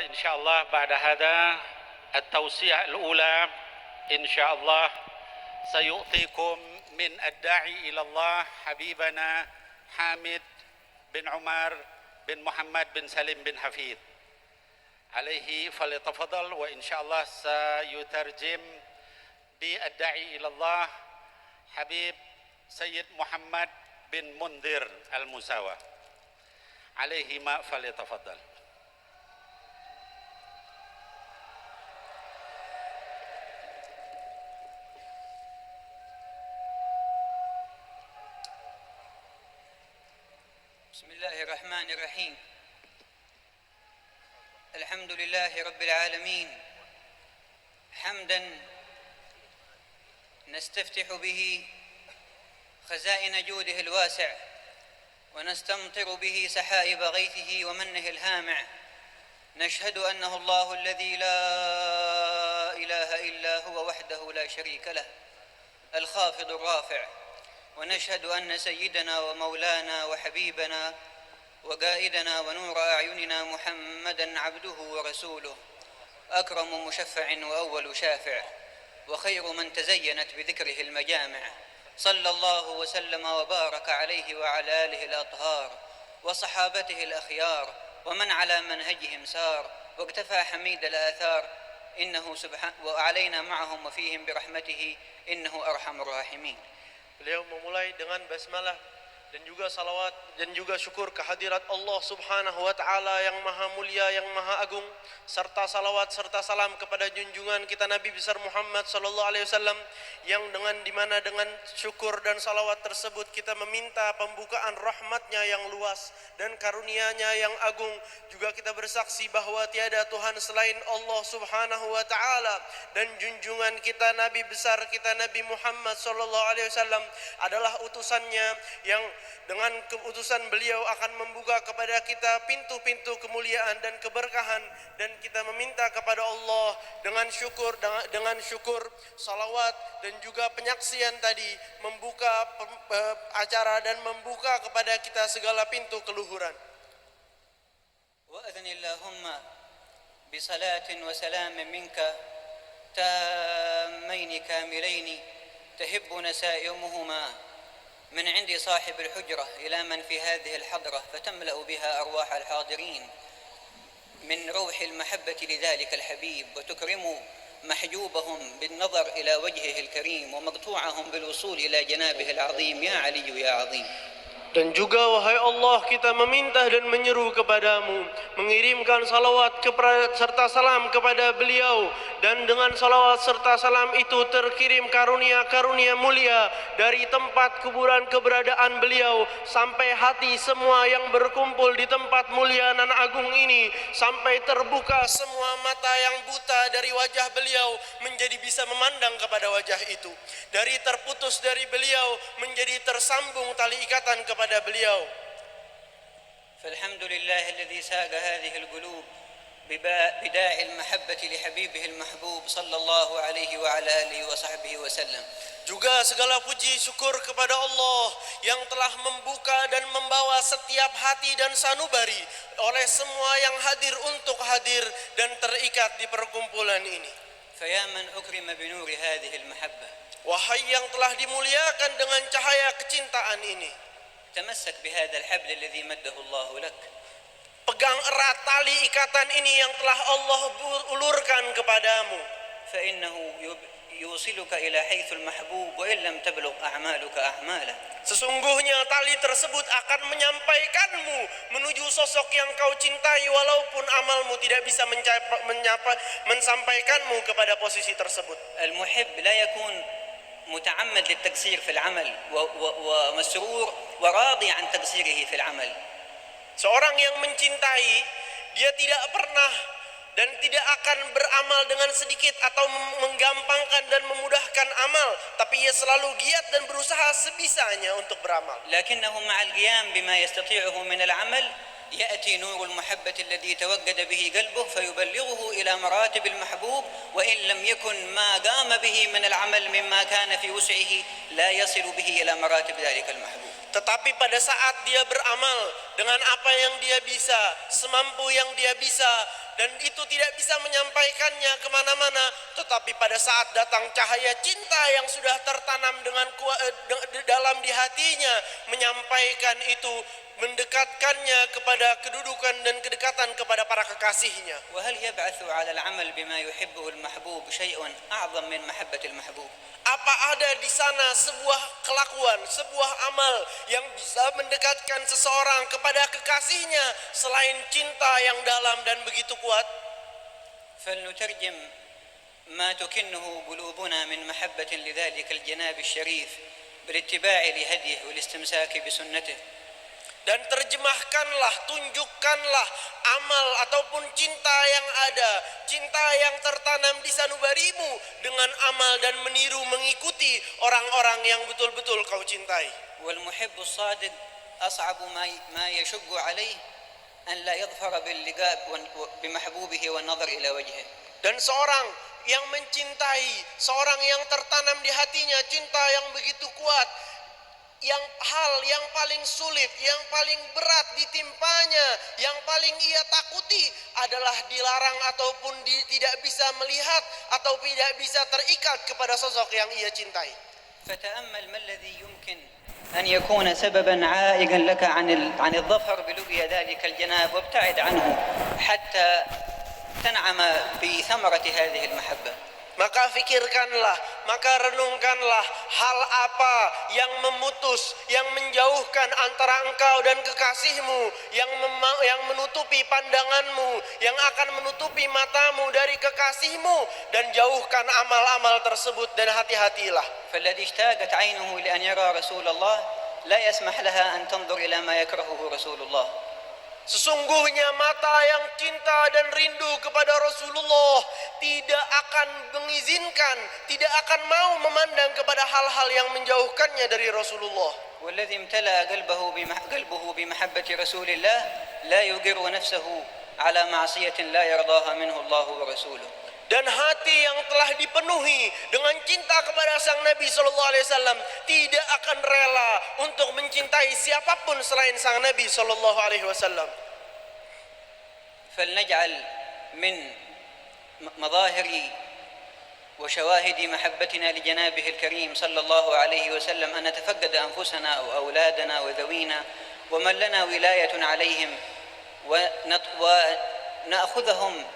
إن شاء الله بعد هذا التوصية الأولى إن شاء الله سيعطيكم من الداعي إلى الله حبيبنا حامد بن عمر بن محمد بن سليم بن حفيد عليه فليتفضل وإن شاء الله سيترجم بالداعي إلى الله حبيب سيد محمد بن منذر المساوى عليهما فليتفضل. بسم الله الرحمن الرحيم. الحمد لله رب العالمين حمدا نستفتح به خزائن جوده الواسع ونستمطر به سحائب غيثه ومنه الهامع. نشهد أنه الله الذي لا إله إلا هو وحده لا شريك له الخافض الرافع، ونشهد أن سيدنا ومولانا وحبيبنا وقائدنا ونور أعيننا محمدا عبده ورسوله أكرم مشفع وأول شافع وخير من تزينت بذكره المجامع. صلى الله وسلم وبارك عليه وعلى آله الأطهار وصحابته الأخيار ومن على منهجهم سار واقتفى حميد الآثار إنه وعلينا معهم وفيهم برحمته إنه أرحم الراحمين. Beliau memulai dengan basmalah dan juga salawat dan juga syukur kehadirat Allah Subhanahu wa taala yang maha mulia, yang maha agung, serta salawat serta salam kepada junjungan kita Nabi besar Muhammad sallallahu alaihi wasallam yang dimana dengan syukur dan salawat tersebut kita meminta pembukaan rahmatnya yang luas dan karunia-Nya yang agung. Juga kita bersaksi bahwa tiada Tuhan selain Allah Subhanahu wa taala dan junjungan kita Nabi besar kita Nabi Muhammad sallallahu alaihi wasallam adalah utusannya yang dengan keutusan beliau akan membuka kepada kita pintu-pintu kemuliaan dan keberkahan, dan kita meminta kepada Allah dengan syukur salawat dan juga penyaksian tadi membuka acara dan membuka kepada kita segala pintu keluhuran. وأذن اللهم بصلاة وسلام منك تامين كاملين تهب نسائمهما من عند صاحب الحجرة إلى من في هذه الحضرة فتملأ بها أرواح الحاضرين من روح المحبة لذلك الحبيب، وتكرم محجوبهم بالنظر إلى وجهه الكريم ومقطوعهم بالوصول إلى جنابه العظيم يا علي يا عظيم. Dan juga wahai Allah, kita meminta dan menyeru kepadamu mengirimkan salawat serta salam kepada beliau, dan dengan salawat serta salam itu terkirim karunia-karunia mulia dari tempat kuburan keberadaan beliau sampai hati semua yang berkumpul di tempat mulia nan agung ini, sampai terbuka semua mata yang buta dari wajah beliau menjadi bisa memandang kepada wajah itu, dari terputus dari beliau menjadi tersambung tali ikatan kepada beliau. فالحمد لله الذي ساق هذه القلوب بداعي المحبة لحبيبه المحبوب صلى الله عليه وعلى آله وصحبه وسلم. Juga segala puji syukur kepada Allah yang telah membuka dan membawa setiap hati dan sanubari oleh semua yang hadir untuk hadir dan terikat di perkumpulan ini. فيا من أكرم بنور هذه المحبة. Wahai yang telah dimuliakan dengan cahaya kecintaan ini, تمسك بهذا الحبل الذي مده الله لك. pegang erat tali ikatan ini yang telah Allah ulurkan kepadamu. فإنه يوصلك إلى حيث المحبوب وإن لم تبلغ أعمالك أعماله. Sesungguhnya tali tersebut akan menyampaikanmu menuju sosok yang kau cintai walaupun amalmu tidak bisa mensampaikanmu kepada posisi tersebut. المحب لا يكون متعمد للتقصير في العمل ومسرور وراضي عن تقصيره في العمل. Seorang yang mencintai, dia tidak pernah dan tidak akan beramal dengan sedikit atau menggampangkan dan memudahkan amal, tapi ia selalu giat dan berusaha sebisanya untuk beramal. لكنه مع القيام بما يستطيعه من العمل يأتي نور المحبة الذي توجد به قلبه فيبلغه إلى مراتب المحبوب، وإن لم يكن ما قام به من العمل مما كان في وسعه لا يصل به إلى مراتب ذلك المحبوب. Tetapi pada saat dia beramal dengan apa yang dia bisa, semampu yang dia bisa, dan itu tidak bisa menyampaikannya kemana-mana, tetapi pada saat datang cahaya cinta yang sudah tertanam dengan dalam di hatinya, menyampaikan itu, mendekatkannya kepada kedudukan dan kedekatan kepada para kekasihnya. وهل يبعث على العمل بما يحبه المحبوب شيء أعظم من محبة المحبوب؟ Apa ada di sana sebuah kelakuan, sebuah amal yang bisa mendekatkan seseorang kepada kekasihnya selain cinta yang dalam dan begitu kuat? فلنترجم ما تكنه قلوبنا من محبة لذلك الجناب الشريف بالاتباع لهديه والاستمساك بسنته. Dan terjemahkanlah, tunjukkanlah amal ataupun cinta yang ada, cinta yang tertanam di sanubarimu dengan amal dan meniru mengikuti orang-orang yang betul-betul kau cintai. والمحب الصادق أصعب ما يشق عليه أن لا يظفر باللقاء بمحبوبه والنظر إلى وجهه. Dan seorang yang mencintai, seorang yang tertanam di hatinya cinta yang begitu kuat, hal yang paling sulit, yang paling berat ditimpanya, yang paling ia takuti adalah dilarang ataupun tidak bisa melihat atau tidak bisa terikat kepada sosok yang ia cintai. فتأمل ما الذي يمكن أن يكون سببا عائقا لك عن الظفر بلقيا ذلك الجناب، وابتعد عنه حتى تنعم بثمرة هذه المحبة. Maka fikirkanlah, maka renungkanlah hal apa yang memutus, yang menjauhkan antara engkau dan kekasihmu, yang menutupi pandanganmu, yang akan menutupi matamu dari kekasihmu, dan jauhkan amal-amal tersebut dan hati-hatilah. فالذي اشتاقت عينه لأن يرى رسول الله لا يسمح لها أن تنظر إلى ما يكرهه رسول الله. Sesungguhnya mata yang cinta dan rindu kepada Rasulullah tidak akan mengizinkan, tidak akan mau memandang kepada hal-hal yang menjauhkannya dari Rasulullah. والذي امتلأ قلبه بمحبة رسول الله لا يجر نفسه على معصية لا يرضاها منه الله ورسوله. Dan hati yang telah dipenuhi dengan cinta kepada sang Nabi sallallahu alaihi wasallam tidak akan rela untuk mencintai siapapun selain sang Nabi sallallahu alaihi wasallam. فلنجعل من مظاهر وشواهد محبتنا لجنابه الكريم صلى الله عليه وسلم أن نتفقد أنفسنا وأولادنا وذوينا ومن لنا ولاية عليهم ونأخذهم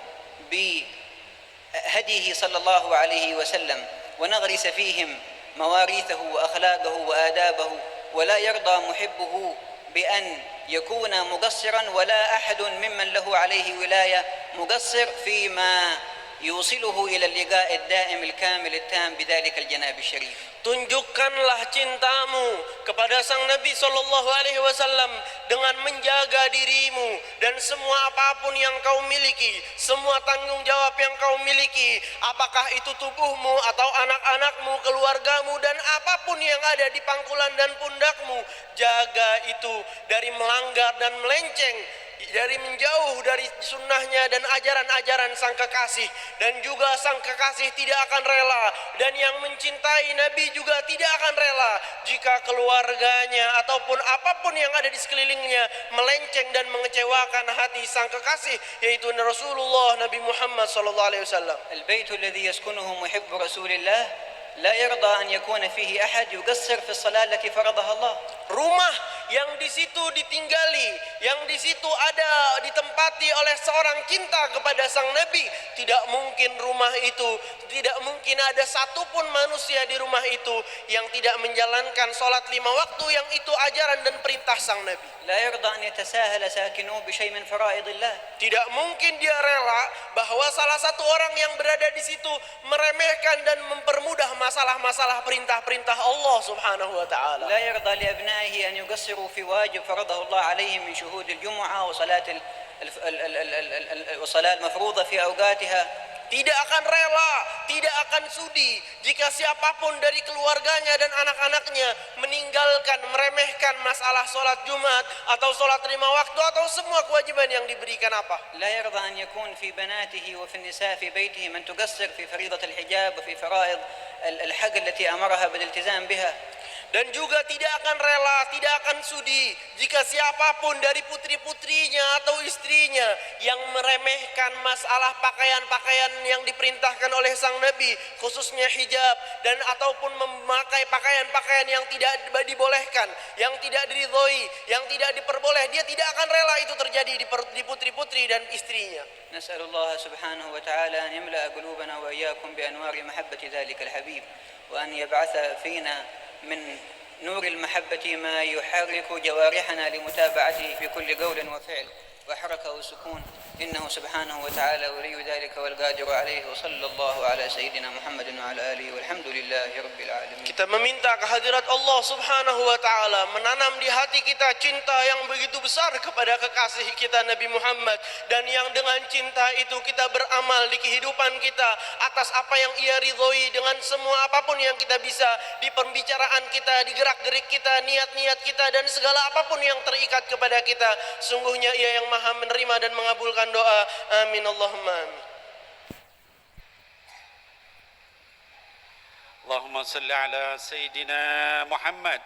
بهديه صلى الله عليه وسلم ونغرس فيهم مواريثه وأخلاقه وآدابه، ولا يرضى محبه بأن يكون مقصرا ولا أحد ممن له عليه ولاية مقصر فيما يوصله إلى اللقاء الدائم الكامل التام بذلك الجناب الشريف. Tunjukkanlah cintamu kepada sang Nabi sallallahu alaihi wasallam dengan menjaga dirimu dan semua apapun yang kau miliki, semua tanggung jawab yang kau miliki, apakah itu tubuhmu atau anak-anakmu, keluargamu, dan apapun yang ada di pangkulan dan pundakmu, jaga itu dari melanggar dan melenceng, dari menjauh dari sunnahnya dan ajaran-ajaran sang kekasih. Dan juga sang kekasih tidak akan rela, dan yang mencintai Nabi juga tidak akan rela jika keluarganya ataupun apapun yang ada di sekelilingnya melenceng dan mengecewakan hati sang kekasih, yaitu Rasulullah Nabi Muhammad sallallahu alaihi wasallam. البيت الذي يسكنه محب رسول الله لا يرضى أن يكون فيه أحد يقصر في الصلاة التي فرضها الله. Rumah yang di situ ditinggali, yang di situ ada ditempati oleh seorang cinta kepada sang Nabi, tidak mungkin rumah itu, tidak mungkin ada satupun manusia di rumah itu yang tidak menjalankan sholat 5 waktu yang itu ajaran dan perintah sang Nabi. لا يرضى أن يتساهل ساكنوه بشيء من فرائض الله. Tidak mungkin dia rela bahwa salah satu orang yang berada di situ meremehkan dan mempermudah masalah-masalah perintah-perintah Allah Subhanahu wa taala. لا يرضى لأبنائه أن يقصروا في واجب فرضه الله عليهم من شهود الجمعة وصلاة المفروضة في أوقاتها. Tidak akan rela, tidak akan sudi jika siapapun dari keluarganya dan anak-anaknya meninggalkan, meremehkan masalah sholat Jumat atau sholat 5 waktu atau semua kewajiban yang diberikan apa. لا يرضى أن يكون في بناته وفي النساء في بيته من تقصر في فريضة الحجاب وفي فرائض الحج التي أمرها بالالتزام بها. Dan juga tidak akan rela, tidak akan sudi jika siapapun dari putri-putrinya atau istrinya yang meremehkan masalah pakaian-pakaian yang diperintahkan oleh sang Nabi, khususnya hijab, dan ataupun memakai pakaian-pakaian yang tidak dibolehkan, yang tidak diridhoi, yang tidak diperboleh, dia tidak akan rela itu terjadi di putri-putri dan istrinya. نسأل الله سبحانه وتعالى أن يملأ قلوبنا وإياكم بأنوار محبة ذلك الحبيب، وأن يبعث فينا من نور المحبة ما يحرك جوارحنا لمتابعته في كل قول وفعل وحركة وسكون، إنه سبحانه وتعالى ولي ذلك والقادر عليه. وصلى الله على سيدنا محمد وعلى آله والحمد لله رب العالمين. Kita meminta kehadirat Allah Subhanahu wa taala menanam di hati kita cinta yang begitu besar kepada kekasih kita Nabi Muhammad, dan yang dengan cinta itu kita beramal di kehidupan kita atas apa yang Ia ridhoi dengan semua apapun yang kita bisa, di pembicaraan kita, di gerak-gerik kita, niat-niat kita, dan segala apapun yang terikat kepada kita. Sungguhnya Ia yang Maha menerima dan mengabulkan doa. Amin Allahumma amin. اللهم صل على سيدنا محمد